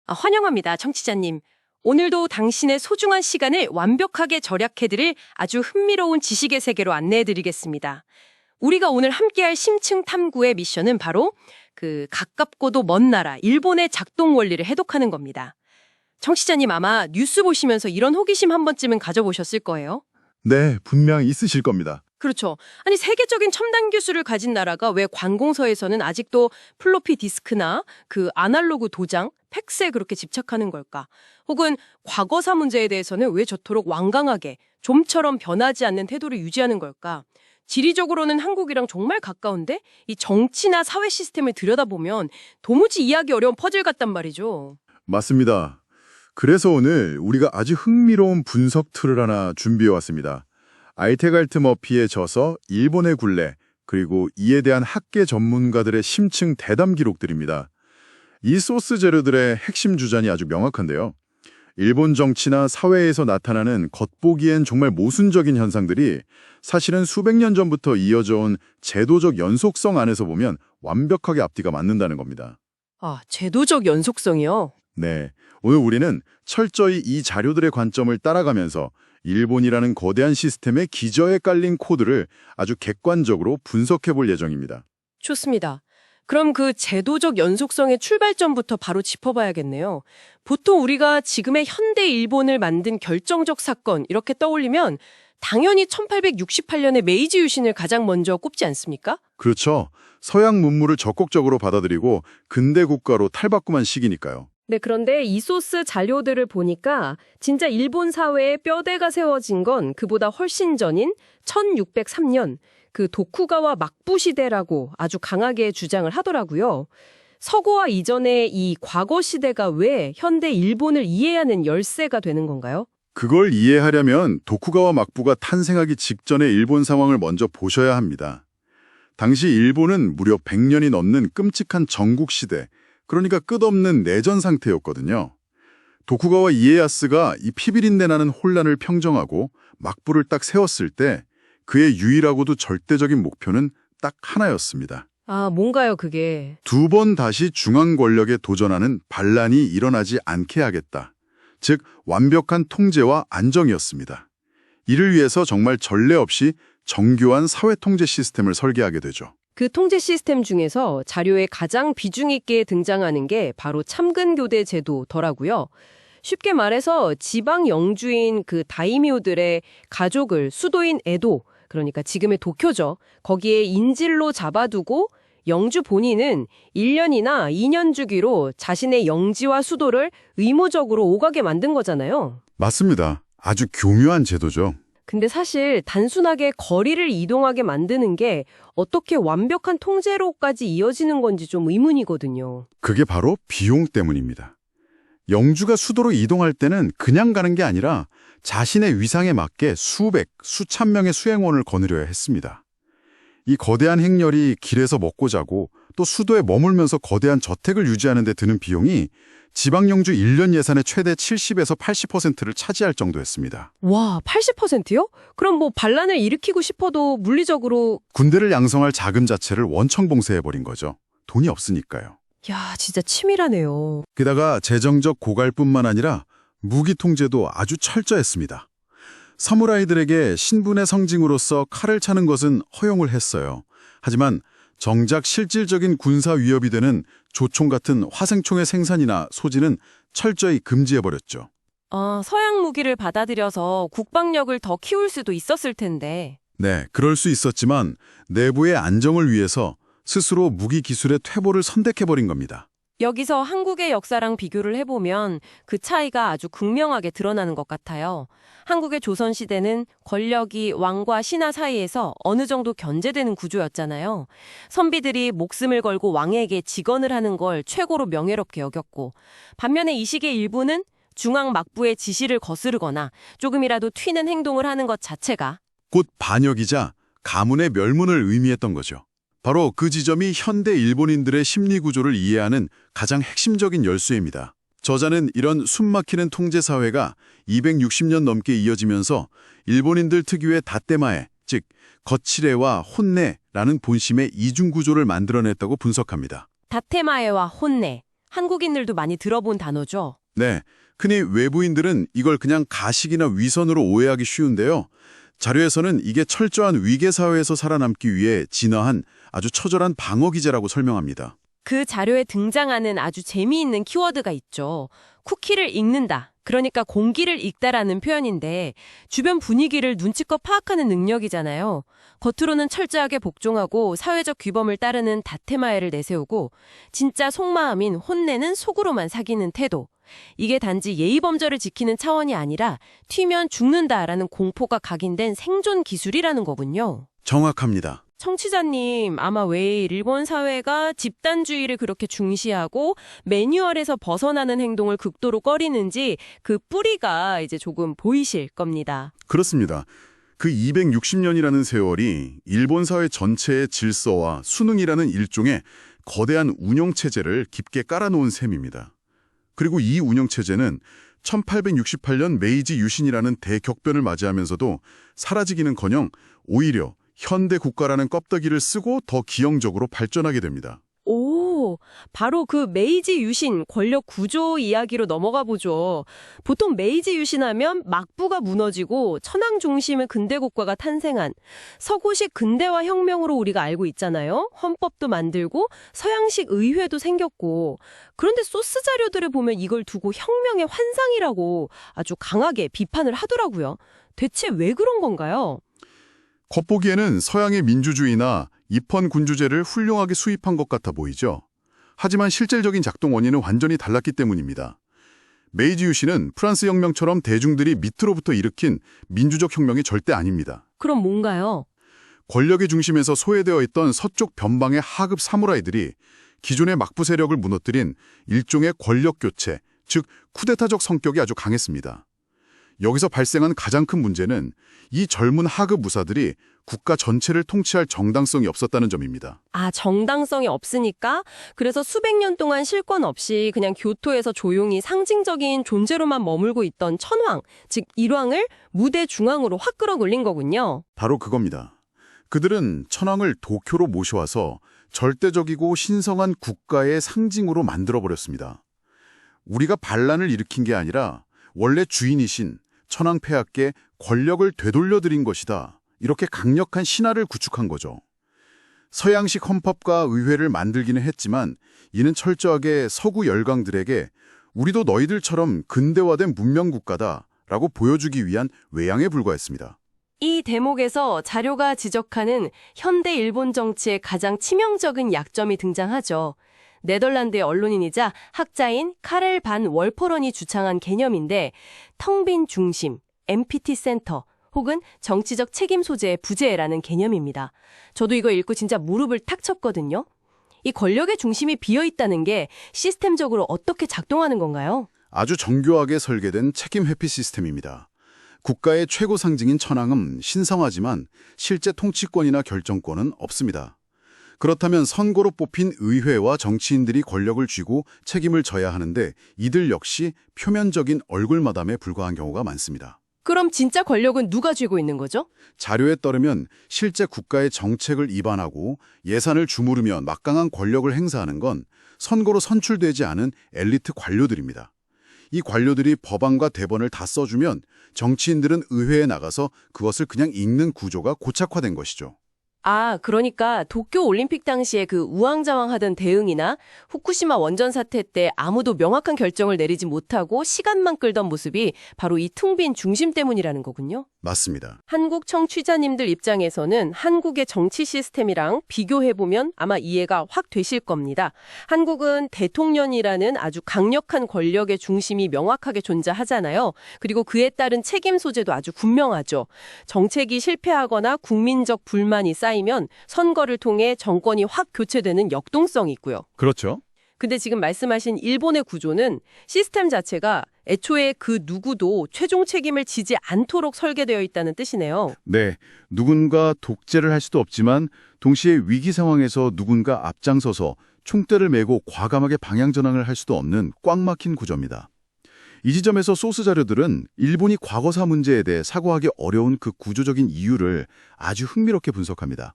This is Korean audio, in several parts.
환영합니다, 청취자님. 오늘도 당신의 소중한 시간을 완벽하게 절약해드릴 아주 흥미로운 지식의 세계로 안내해드리겠습니다. 우리가 오늘 함께할 심층 탐구의 미션은 바로 가깝고도 먼 나라, 일본의 작동 원리를 해독하는 겁니다. 청취자님 아마 뉴스 보시면서 이런 호기심 한 번쯤은 가져보셨을 거예요. 네, 분명 있으실 겁니다. 그렇죠. 아니, 세계적인 첨단 기술을 가진 나라가 왜 관공서에서는 아직도 플로피 디스크나 아날로그 도장, 팩스에 그렇게 집착하는 걸까? 혹은 과거사 문제에 대해서는 왜 저토록 완강하게 좀처럼 변하지 않는 태도를 유지하는 걸까? 지리적으로는 한국이랑 정말 가까운데 이 정치나 사회 시스템을 들여다보면 도무지 이해하기 어려운 퍼즐 같단 말이죠. 맞습니다. 그래서 오늘 우리가 아주 흥미로운 분석 툴을 하나 준비해왔습니다. 알테갈트 머피의 저서 일본의 굴레, 그리고 이에 대한 학계 전문가들의 심층 대담 기록들입니다. 이 소스 재료들의 핵심 주장이 아주 명확한데요. 일본 정치나 사회에서 나타나는 겉보기엔 정말 모순적인 현상들이 사실은 수백 년 전부터 이어져 온 제도적 연속성 안에서 보면 완벽하게 앞뒤가 맞는다는 겁니다. 아, 제도적 연속성이요? 네, 오늘 우리는 철저히 이 자료들의 관점을 따라가면서 일본이라는 거대한 시스템의 기저에 깔린 코드를 아주 객관적으로 분석해 볼 예정입니다. 좋습니다. 그럼 제도적 연속성의 출발점부터 바로 짚어봐야겠네요. 보통 우리가 지금의 현대 일본을 만든 결정적 사건 이렇게 떠올리면 당연히 1868년의 메이지 유신을 가장 먼저 꼽지 않습니까? 그렇죠. 서양 문물을 적극적으로 받아들이고 근대 국가로 탈바꿈한 시기니까요. 네, 그런데 이 소스 자료들을 보니까 진짜 일본 사회에 뼈대가 세워진 건 그보다 훨씬 전인 1603년 도쿠가와 막부 시대라고 아주 강하게 주장을 하더라고요. 서거와 이전의 이 과거 시대가 왜 현대 일본을 이해하는 열쇠가 되는 건가요? 그걸 이해하려면 도쿠가와 막부가 탄생하기 직전의 일본 상황을 먼저 보셔야 합니다. 당시 일본은 무려 100년이 넘는 끔찍한 전국 시대, 그러니까 끝없는 내전 상태였거든요. 도쿠가와 이에야스가 이 피비린내 나는 혼란을 평정하고 막부를 딱 세웠을 때 그의 유일하고도 절대적인 목표는 딱 하나였습니다. 아, 뭔가요, 그게? 두 번 다시 중앙 권력에 도전하는 반란이 일어나지 않게 하겠다. 즉, 완벽한 통제와 안정이었습니다. 이를 위해서 정말 전례 없이 정교한 사회 통제 시스템을 설계하게 되죠. 그 통제 시스템 중에서 자료에 가장 비중 있게 등장하는 게 바로 참근교대 제도더라고요. 쉽게 말해서 지방 영주인 다이묘들의 가족을 수도인 에도, 그러니까 지금의 도쿄죠. 거기에 인질로 잡아두고 영주 본인은 1년이나 2년 주기로 자신의 영지와 수도를 의무적으로 오가게 만든 거잖아요. 맞습니다. 아주 교묘한 제도죠. 근데 사실 단순하게 거리를 이동하게 만드는 게 어떻게 완벽한 통제로까지 이어지는 건지 좀 의문이거든요. 그게 바로 비용 때문입니다. 영주가 수도로 이동할 때는 그냥 가는 게 아니라 자신의 위상에 맞게 수백, 수천 명의 수행원을 거느려야 했습니다. 이 거대한 행렬이 길에서 먹고 자고 또 수도에 머물면서 거대한 저택을 유지하는 데 드는 비용이 지방영주 1년 예산의 최대 70에서 80%를 차지할 정도였습니다. 와, 80%요? 그럼 반란을 일으키고 싶어도 물리적으로... 군대를 양성할 자금 자체를 원청봉쇄해버린 거죠. 돈이 없으니까요. 야, 진짜 치밀하네요. 게다가 재정적 고갈뿐만 아니라 무기 통제도 아주 철저했습니다. 사무라이들에게 신분의 상징으로서 칼을 차는 것은 허용을 했어요. 하지만 정작 실질적인 군사 위협이 되는 조총 같은 화생총의 생산이나 소지는 철저히 금지해버렸죠. 서양 무기를 받아들여서 국방력을 더 키울 수도 있었을 텐데. 네, 그럴 수 있었지만 내부의 안정을 위해서 스스로 무기 기술의 퇴보를 선택해버린 겁니다. 여기서 한국의 역사랑 비교를 해보면 그 차이가 아주 극명하게 드러나는 것 같아요. 한국의 조선시대는 권력이 왕과 신하 사이에서 어느 정도 견제되는 구조였잖아요. 선비들이 목숨을 걸고 왕에게 직언을 하는 걸 최고로 명예롭게 여겼고, 반면에 이 시기의 일부는 중앙 막부의 지시를 거스르거나 조금이라도 튀는 행동을 하는 것 자체가 곧 반역이자 가문의 멸문을 의미했던 거죠. 바로 그 지점이 현대 일본인들의 심리 구조를 이해하는 가장 핵심적인 열쇠입니다. 저자는 이런 숨막히는 통제 사회가 260년 넘게 이어지면서 일본인들 특유의 다떼마에, 즉 거칠애와 혼내라는 본심의 이중 구조를 만들어냈다고 분석합니다. 다테마에와 혼내. 한국인들도 많이 들어본 단어죠. 네, 흔히 외부인들은 이걸 그냥 가식이나 위선으로 오해하기 쉬운데요. 자료에서는 이게 철저한 위계 사회에서 살아남기 위해 진화한 아주 처절한 방어 기제라고 설명합니다. 그 자료에 등장하는 아주 재미있는 키워드가 있죠. 쿠키를 읽는다. 그러니까 공기를 읽다라는 표현인데 주변 분위기를 눈치껏 파악하는 능력이잖아요. 겉으로는 철저하게 복종하고 사회적 규범을 따르는 다테마에를 내세우고 진짜 속마음인 혼내는 속으로만 사귀는 태도. 이게 단지 예의범절을 지키는 차원이 아니라 튀면 죽는다라는 공포가 각인된 생존 기술이라는 거군요. 정확합니다. 청취자님, 아마 왜 일본 사회가 집단주의를 그렇게 중시하고 매뉴얼에서 벗어나는 행동을 극도로 꺼리는지 그 뿌리가 이제 조금 보이실 겁니다. 그렇습니다. 그 260년이라는 세월이 일본 사회 전체의 질서와 수능이라는 일종의 거대한 운영체제를 깊게 깔아놓은 셈입니다. 그리고 이 운영체제는 1868년 메이지 유신이라는 대격변을 맞이하면서도 사라지기는커녕 오히려 현대 국가라는 껍데기를 쓰고 더 기형적으로 발전하게 됩니다. 오, 바로 그 메이지 유신 권력 구조 이야기로 넘어가 보죠. 보통 메이지 유신하면 막부가 무너지고 천황 중심의 근대 국가가 탄생한 서구식 근대화 혁명으로 우리가 알고 있잖아요. 헌법도 만들고 서양식 의회도 생겼고. 그런데 소스 자료들을 보면 이걸 두고 혁명의 환상이라고 아주 강하게 비판을 하더라고요. 대체 왜 그런 건가요? 겉보기에는 서양의 민주주의나 입헌 군주제를 훌륭하게 수입한 것 같아 보이죠. 하지만 실질적인 작동 원인은 완전히 달랐기 때문입니다. 메이지 유신은 프랑스 혁명처럼 대중들이 밑으로부터 일으킨 민주적 혁명이 절대 아닙니다. 그럼 뭔가요? 권력의 중심에서 소외되어 있던 서쪽 변방의 하급 사무라이들이 기존의 막부 세력을 무너뜨린 일종의 권력 교체, 즉 쿠데타적 성격이 아주 강했습니다. 여기서 발생한 가장 큰 문제는 이 젊은 하급 무사들이 국가 전체를 통치할 정당성이 없었다는 점입니다. 아, 정당성이 없으니까? 그래서 수백 년 동안 실권 없이 그냥 교토에서 조용히 상징적인 존재로만 머물고 있던 천황, 즉 일왕을 무대 중앙으로 확 끌어올린 거군요. 바로 그겁니다. 그들은 천황을 도쿄로 모셔와서 절대적이고 신성한 국가의 상징으로 만들어버렸습니다. 우리가 반란을 일으킨 게 아니라 원래 주인이신 천황 폐하께 권력을 되돌려드린 것이다. 이렇게 강력한 신화를 구축한 거죠. 서양식 헌법과 의회를 만들기는 했지만 이는 철저하게 서구 열강들에게 우리도 너희들처럼 근대화된 문명국가다라고 보여주기 위한 외양에 불과했습니다. 이 대목에서 자료가 지적하는 현대 일본 정치의 가장 치명적인 약점이 등장하죠. 네덜란드의 언론인이자 학자인 카렐 반 월퍼런이 주창한 개념인데 텅 빈 중심, MPT 센터 혹은 정치적 책임 소재의 부재라는 개념입니다. 저도 이거 읽고 진짜 무릎을 탁 쳤거든요. 이 권력의 중심이 비어있다는 게 시스템적으로 어떻게 작동하는 건가요? 아주 정교하게 설계된 책임 회피 시스템입니다. 국가의 최고 상징인 천황은 신성하지만 실제 통치권이나 결정권은 없습니다. 그렇다면 선거로 뽑힌 의회와 정치인들이 권력을 쥐고 책임을 져야 하는데 이들 역시 표면적인 얼굴마담에 불과한 경우가 많습니다. 그럼 진짜 권력은 누가 쥐고 있는 거죠? 자료에 따르면 실제 국가의 정책을 입안하고 예산을 주무르며 막강한 권력을 행사하는 건 선거로 선출되지 않은 엘리트 관료들입니다. 이 관료들이 법안과 대본을 다 써주면 정치인들은 의회에 나가서 그것을 그냥 읽는 구조가 고착화된 것이죠. 아, 그러니까 도쿄 올림픽 당시에 그 우왕좌왕하던 대응이나 후쿠시마 원전 사태 때 아무도 명확한 결정을 내리지 못하고 시간만 끌던 모습이 바로 이 텅 빈 중심 때문이라는 거군요. 맞습니다. 한국 청취자님들 입장에서는 한국의 정치 시스템이랑 비교해보면 아마 이해가 확 되실 겁니다. 한국은 대통령이라는 아주 강력한 권력의 중심이 명확하게 존재하잖아요. 그리고 그에 따른 책임 소재도 아주 분명하죠. 정책이 실패하거나 국민적 불만이 쌓이면 선거를 통해 정권이 확 교체되는 역동성이 있고요. 그렇죠. 근데 지금 말씀하신 일본의 구조는 시스템 자체가 애초에 그 누구도 최종 책임을 지지 않도록 설계되어 있다는 뜻이네요. 네, 누군가 독재를 할 수도 없지만 동시에 위기 상황에서 누군가 앞장서서 총대를 메고 과감하게 방향 전환을 할 수도 없는 꽉 막힌 구조입니다. 이 지점에서 소스 자료들은 일본이 과거사 문제에 대해 사고하기 어려운 그 구조적인 이유를 아주 흥미롭게 분석합니다.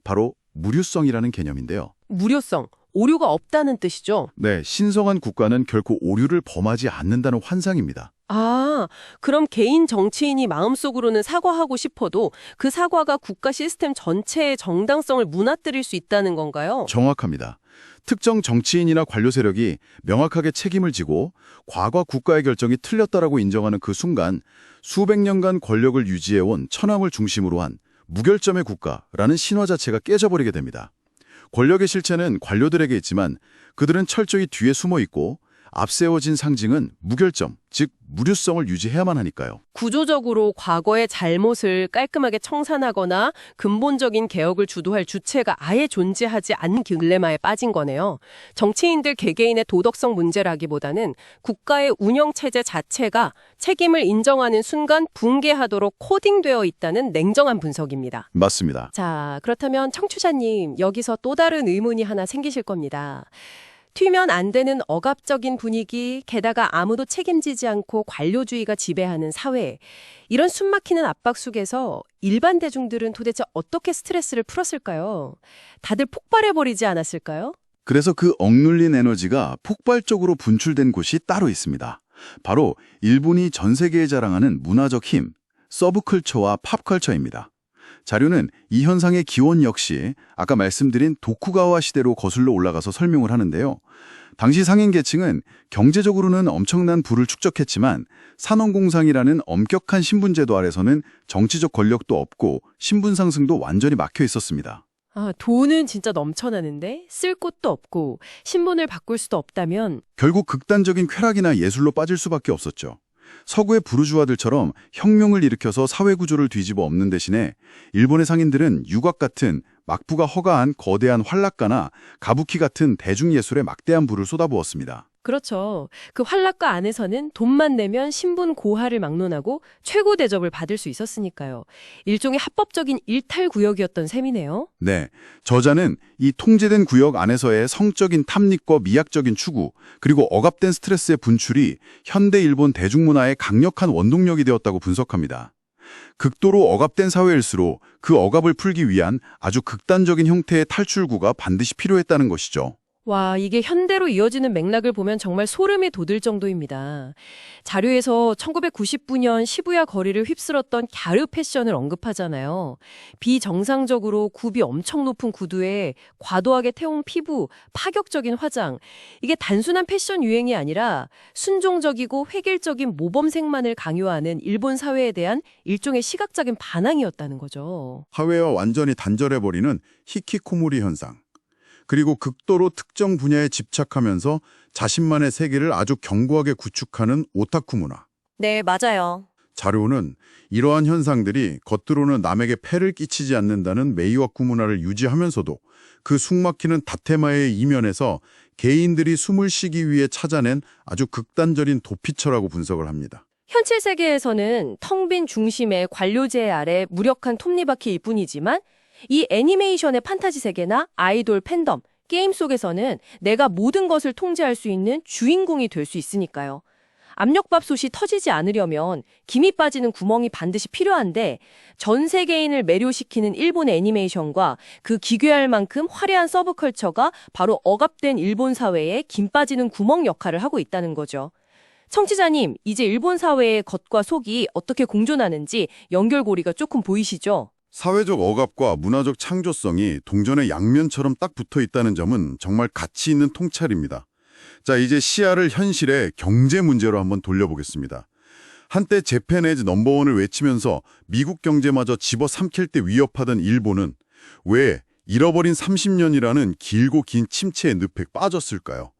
바로 무류성이라는 개념인데요. 무료성. 오류가 없다는 뜻이죠. 네, 신성한 국가는 결코 오류를 범하지 않는다는 환상입니다. 아, 그럼 개인 정치인이 마음속으로는 사과하고 싶어도 그 사과가 국가 시스템 전체의 정당성을 무너뜨릴 수 있다는 건가요? 정확합니다. 특정 정치인이나 관료 세력이 명확하게 책임을 지고 과거 국가의 결정이 틀렸다라고 인정하는 그 순간 수백 년간 권력을 유지해온 천황을 중심으로 한 무결점의 국가라는 신화 자체가 깨져버리게 됩니다. 권력의 실체는 관료들에게 있지만 그들은 철저히 뒤에 숨어 있고 앞세워진 상징은 무결점, 즉 무류성을 유지해야만 하니까요. 구조적으로 과거의 잘못을 깔끔하게 청산하거나 근본적인 개혁을 주도할 주체가 아예 존재하지 않는 딜레마에 빠진 거네요. 정치인들 개개인의 도덕성 문제라기보다는 국가의 운영체제 자체가 책임을 인정하는 순간 붕괴하도록 코딩되어 있다는 냉정한 분석입니다. 맞습니다. 자, 그렇다면 청취자님, 여기서 또 다른 의문이 하나 생기실 겁니다. 튀면 안 되는 억압적인 분위기, 게다가 아무도 책임지지 않고 관료주의가 지배하는 사회, 이런 숨막히는 압박 속에서 일반 대중들은 도대체 어떻게 스트레스를 풀었을까요? 다들 폭발해버리지 않았을까요? 그래서 그 억눌린 에너지가 폭발적으로 분출된 곳이 따로 있습니다. 바로 일본이 전 세계에 자랑하는 문화적 힘, 서브컬처와 팝컬처입니다. 자료는 이 현상의 기원 역시 아까 말씀드린 도쿠가와 시대로 거슬러 올라가서 설명을 하는데요. 당시 상인 계층은 경제적으로는 엄청난 부를 축적했지만 산업공상이라는 엄격한 신분제도 아래서는 정치적 권력도 없고 신분 상승도 완전히 막혀 있었습니다. 아, 돈은 진짜 넘쳐나는데 쓸 곳도 없고 신분을 바꿀 수도 없다면 결국 극단적인 쾌락이나 예술로 빠질 수밖에 없었죠. 서구의 부르주아들처럼 혁명을 일으켜서 사회 구조를 뒤집어 엎는 대신에 일본의 상인들은 유곽 같은 막부가 허가한 거대한 활락가나 가부키 같은 대중예술에 막대한 부를 쏟아부었습니다. 그렇죠. 그 활락가 안에서는 돈만 내면 신분 고하를 막론하고 최고 대접을 받을 수 있었으니까요. 일종의 합법적인 일탈구역이었던 셈이네요. 네, 저자는 이 통제된 구역 안에서의 성적인 탐닉과 미학적인 추구, 그리고 억압된 스트레스의 분출이 현대 일본 대중문화의 강력한 원동력이 되었다고 분석합니다. 극도로 억압된 사회일수록 그 억압을 풀기 위한 아주 극단적인 형태의 탈출구가 반드시 필요했다는 것이죠. 와, 이게 현대로 이어지는 맥락을 보면 정말 소름이 돋을 정도입니다. 자료에서 1999년 시부야 거리를 휩쓸었던 갸르 패션을 언급하잖아요. 비정상적으로 굽이 엄청 높은 구두에 과도하게 태운 피부, 파격적인 화장. 이게 단순한 패션 유행이 아니라 순종적이고 획일적인 모범생만을 강요하는 일본 사회에 대한 일종의 시각적인 반항이었다는 거죠. 사회와 완전히 단절해버리는 히키코모리 현상. 그리고 극도로 특정 분야에 집착하면서 자신만의 세계를 아주 견고하게 구축하는 오타쿠 문화. 네, 맞아요. 자료는 이러한 현상들이 겉으로는 남에게 폐를 끼치지 않는다는 메이와쿠 문화를 유지하면서도 그 숨막히는 다테마의 이면에서 개인들이 숨을 쉬기 위해 찾아낸 아주 극단적인 도피처라고 분석을 합니다. 현실 세계에서는 텅 빈 중심의 관료제 아래 무력한 톱니바퀴일 뿐이지만 이 애니메이션의 판타지 세계나 아이돌 팬덤, 게임 속에서는 내가 모든 것을 통제할 수 있는 주인공이 될 수 있으니까요. 압력밥솥이 터지지 않으려면 김이 빠지는 구멍이 반드시 필요한데 전 세계인을 매료시키는 일본의 애니메이션과 그 기괴할 만큼 화려한 서브컬처가 바로 억압된 일본 사회에 김 빠지는 구멍 역할을 하고 있다는 거죠. 청취자님, 이제 일본 사회의 겉과 속이 어떻게 공존하는지 연결고리가 조금 보이시죠? 사회적 억압과 문화적 창조성이 동전의 양면처럼 딱 붙어 있다는 점은 정말 가치 있는 통찰입니다. 자, 이제 시야를 현실의 경제 문제로 한번 돌려보겠습니다. 한때 재팬 에즈 넘버원을 외치면서 미국 경제마저 집어삼킬 때 위협하던 일본은 왜 잃어버린 30년이라는 길고 긴 침체의 늪에 빠졌을까요?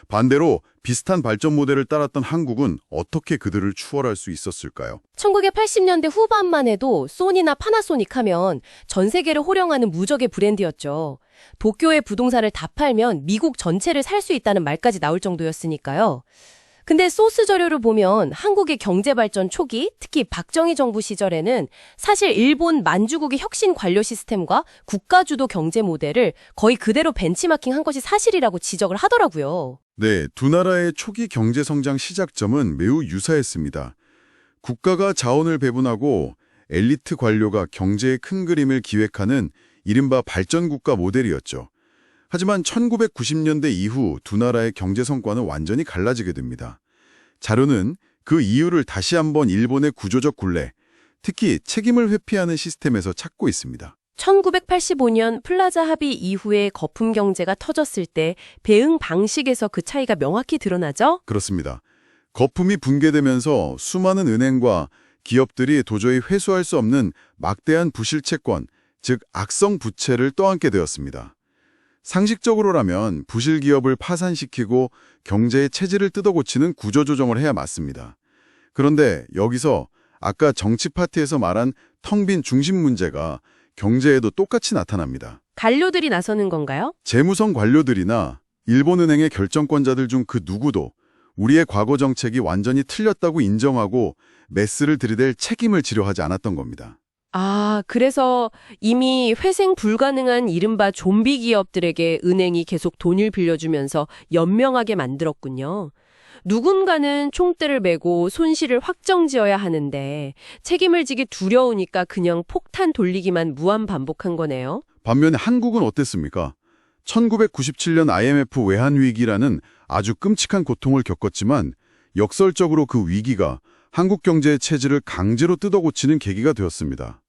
반대로 비슷한 발전 모델을 따랐던 한국은 어떻게 그들을 추월할 수 있었을까요? 1980년대 후반만 해도 소니나 파나소닉 하면 전 세계를 호령하는 무적의 브랜드였죠. 도쿄의 부동산을 다 팔면 미국 전체를 살 수 있다는 말까지 나올 정도였으니까요. 근데 소스 자료를 보면 한국의 경제 발전 초기, 특히 박정희 정부 시절에는 사실 일본 만주국의 혁신 관료 시스템과 국가주도 경제 모델을 거의 그대로 벤치마킹한 것이 사실이라고 지적을 하더라고요. 네, 두 나라의 초기 경제 성장 시작점은 매우 유사했습니다. 국가가 자원을 배분하고 엘리트 관료가 경제의 큰 그림을 기획하는 이른바 발전국가 모델이었죠. 하지만 1990년대 이후 두 나라의 경제 성과는 완전히 갈라지게 됩니다. 자료는 그 이유를 다시 한번 일본의 구조적 굴레, 특히 책임을 회피하는 시스템에서 찾고 있습니다. 1985년 플라자 합의 이후에 거품 경제가 터졌을 때 배응 방식에서 그 차이가 명확히 드러나죠? 그렇습니다. 거품이 붕괴되면서 수많은 은행과 기업들이 도저히 회수할 수 없는 막대한 부실채권, 즉 악성 부채를 떠안게 되었습니다. 상식적으로라면 부실 기업을 파산시키고 경제의 체질을 뜯어고치는 구조조정을 해야 맞습니다. 그런데 여기서 아까 정치 파트에서 말한 텅 빈 중심 문제가 경제에도 똑같이 나타납니다. 관료들이 나서는 건가요? 재무성 관료들이나 일본은행의 결정권자들 중 그 누구도 우리의 과거 정책이 완전히 틀렸다고 인정하고 메스를 들이댈 책임을 지려 하지 않았던 겁니다. 아, 그래서 이미 회생 불가능한 이른바 좀비 기업들에게 은행이 계속 돈을 빌려주면서 연명하게 만들었군요. 누군가는 총대를 메고 손실을 확정지어야 하는데 책임을 지기 두려우니까 그냥 폭탄 돌리기만 무한 반복한 거네요. 반면에 한국은 어땠습니까? 1997년 IMF 외환위기라는 아주 끔찍한 고통을 겪었지만 역설적으로 그 위기가 한국 경제의 체질을 강제로 뜯어고치는 계기가 되었습니다.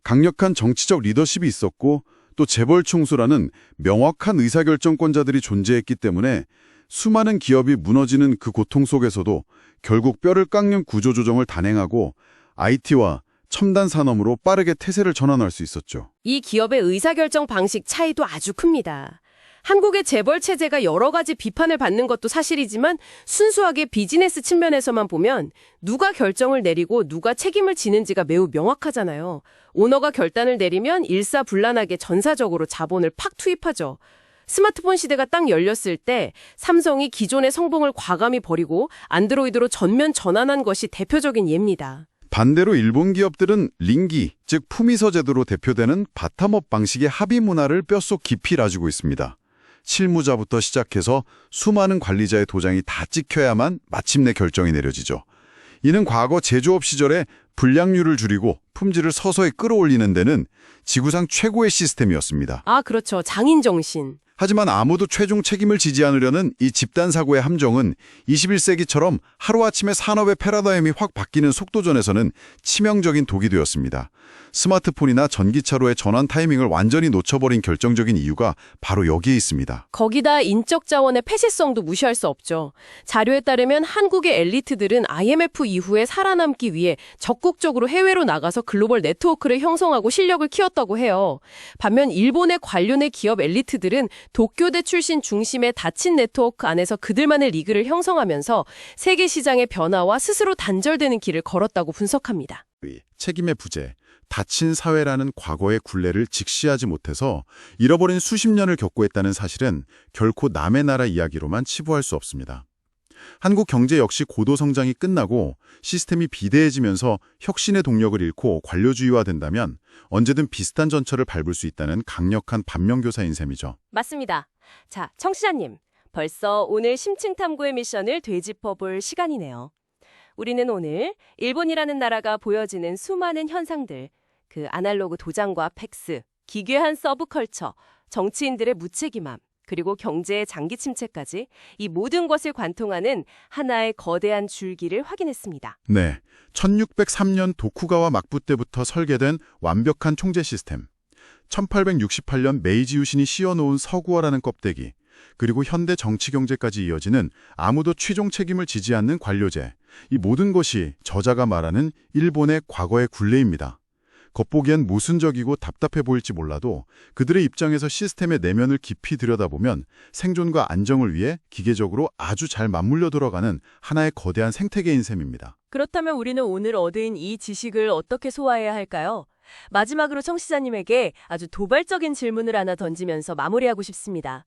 강력한 정치적 리더십이 있었고 또 재벌 총수라는 명확한 의사결정권자들이 존재했기 때문에 수많은 기업이 무너지는 그 고통 속에서도 결국 뼈를 깎는 구조조정을 단행하고 IT와 첨단 산업으로 빠르게 태세를 전환할 수 있었죠. 이 기업의 의사결정 방식 차이도 아주 큽니다. 한국의 재벌 체제가 여러 가지 비판을 받는 것도 사실이지만 순수하게 비즈니스 측면에서만 보면 누가 결정을 내리고 누가 책임을 지는지가 매우 명확하잖아요. 오너가 결단을 내리면 일사불란하게 전사적으로 자본을 팍 투입하죠. 스마트폰 시대가 딱 열렸을 때 삼성이 기존의 성봉을 과감히 버리고 안드로이드로 전면 전환한 것이 대표적인 예입니다. 반대로 일본 기업들은 링기, 즉 품위서 제도로 대표되는 바텀업 방식의 합의 문화를 뼛속 깊이 가지고 있습니다. 실무자부터 시작해서 수많은 관리자의 도장이 다 찍혀야만 마침내 결정이 내려지죠. 이는 과거 제조업 시절에 불량률을 줄이고 품질을 서서히 끌어올리는 데는 지구상 최고의 시스템이었습니다. 아, 그렇죠. 장인 정신. 하지만 아무도 최종 책임을 지지 않으려는 이 집단사고의 함정은 21세기처럼 하루아침에 산업의 패러다임이 확 바뀌는 속도전에서는 치명적인 독이 되었습니다. 스마트폰이나 전기차로의 전환 타이밍을 완전히 놓쳐버린 결정적인 이유가 바로 여기에 있습니다. 거기다 인적 자원의 폐쇄성도 무시할 수 없죠. 자료에 따르면 한국의 엘리트들은 IMF 이후에 살아남기 위해 적극적으로 해외로 나가서 글로벌 네트워크를 형성하고 실력을 키웠다고 해요. 반면 일본의 관련의 기업 엘리트들은 도쿄대 출신 중심의 닫힌 네트워크 안에서 그들만의 리그를 형성하면서 세계 시장의 변화와 스스로 단절되는 길을 걸었다고 분석합니다. 책임의 부재, 닫힌 사회라는 과거의 굴레를 직시하지 못해서 잃어버린 수십 년을 겪고 있다는 사실은 결코 남의 나라 이야기로만 치부할 수 없습니다. 한국 경제 역시 고도 성장이 끝나고 시스템이 비대해지면서 혁신의 동력을 잃고 관료주의화된다면 언제든 비슷한 전철을 밟을 수 있다는 강력한 반면교사인 셈이죠. 맞습니다. 자, 청취자님, 벌써 오늘 심층 탐구의 미션을 되짚어 볼 시간이네요. 우리는 오늘 일본이라는 나라가 보여지는 수많은 현상들, 그 아날로그 도장과 팩스, 기괴한 서브컬처, 정치인들의 무책임함, 그리고 경제의 장기 침체까지 이 모든 것을 관통하는 하나의 거대한 줄기를 확인했습니다. 네, 1603년 도쿠가와 막부 때부터 설계된 완벽한 총재 시스템, 1868년 메이지 유신이 씌워놓은 서구화라는 껍데기, 그리고 현대 정치 경제까지 이어지는 아무도 최종 책임을 지지 않는 관료제, 이 모든 것이 저자가 말하는 일본의 과거의 굴레입니다. 겉보기엔 모순적이고 답답해 보일지 몰라도 그들의 입장에서 시스템의 내면을 깊이 들여다보면 생존과 안정을 위해 기계적으로 아주 잘 맞물려 들어가는 하나의 거대한 생태계인 셈입니다. 그렇다면 우리는 오늘 얻은 이 지식을 어떻게 소화해야 할까요? 마지막으로 청취자님에게 아주 도발적인 질문을 하나 던지면서 마무리하고 싶습니다.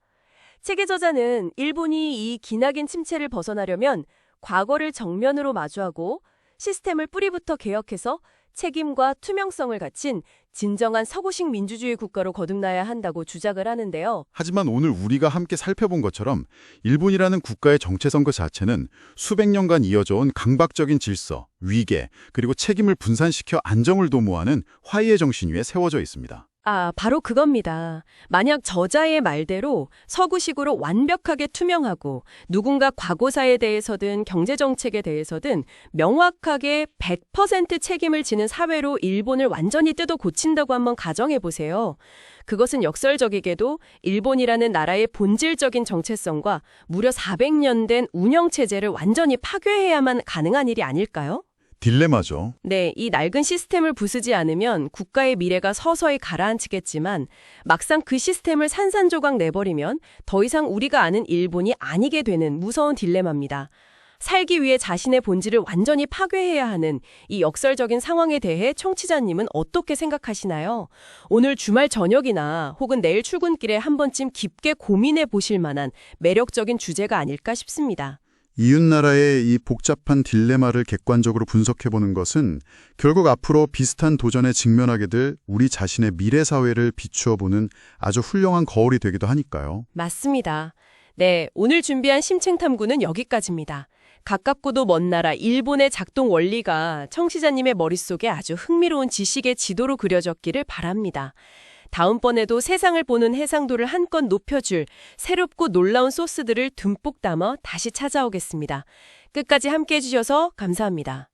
책의 저자는 일본이 이 기나긴 침체를 벗어나려면 과거를 정면으로 마주하고 시스템을 뿌리부터 개혁해서 책임과 투명성을 갖춘 진정한 서구식 민주주의 국가로 거듭나야 한다고 주장을 하는데요. 하지만 오늘 우리가 함께 살펴본 것처럼 일본이라는 국가의 정체성 그 자체는 수백 년간 이어져온 강박적인 질서, 위계, 그리고 책임을 분산시켜 안정을 도모하는 화이의 정신 위에 세워져 있습니다. 바로 그겁니다. 만약 저자의 말대로 서구식으로 완벽하게 투명하고 누군가 과거사에 대해서든 경제정책에 대해서든 명확하게 100% 책임을 지는 사회로 일본을 완전히 뜯어 고친다고 한번 가정해 보세요. 그것은 역설적이게도 일본이라는 나라의 본질적인 정체성과 무려 400년 된 운영체제를 완전히 파괴해야만 가능한 일이 아닐까요? 딜레마죠. 네, 이 낡은 시스템을 부수지 않으면 국가의 미래가 서서히 가라앉히겠지만 막상 그 시스템을 산산조각 내버리면 더 이상 우리가 아는 일본이 아니게 되는 무서운 딜레마입니다. 살기 위해 자신의 본질을 완전히 파괴해야 하는 이 역설적인 상황에 대해 청취자님은 어떻게 생각하시나요? 오늘 주말 저녁이나 혹은 내일 출근길에 한 번쯤 깊게 고민해 보실 만한 매력적인 주제가 아닐까 싶습니다. 이웃나라의 이 복잡한 딜레마를 객관적으로 분석해보는 것은 결국 앞으로 비슷한 도전에 직면하게 될 우리 자신의 미래 사회를 비추어보는 아주 훌륭한 거울이 되기도 하니까요. 맞습니다. 네, 오늘 준비한 심층탐구는 여기까지입니다. 가깝고도 먼 나라 일본의 작동 원리가 청취자님의 머릿속에 아주 흥미로운 지식의 지도로 그려졌기를 바랍니다. 다음번에도 세상을 보는 해상도를 한껏 높여줄 새롭고 놀라운 소스들을 듬뿍 담아 다시 찾아오겠습니다. 끝까지 함께해 주셔서 감사합니다.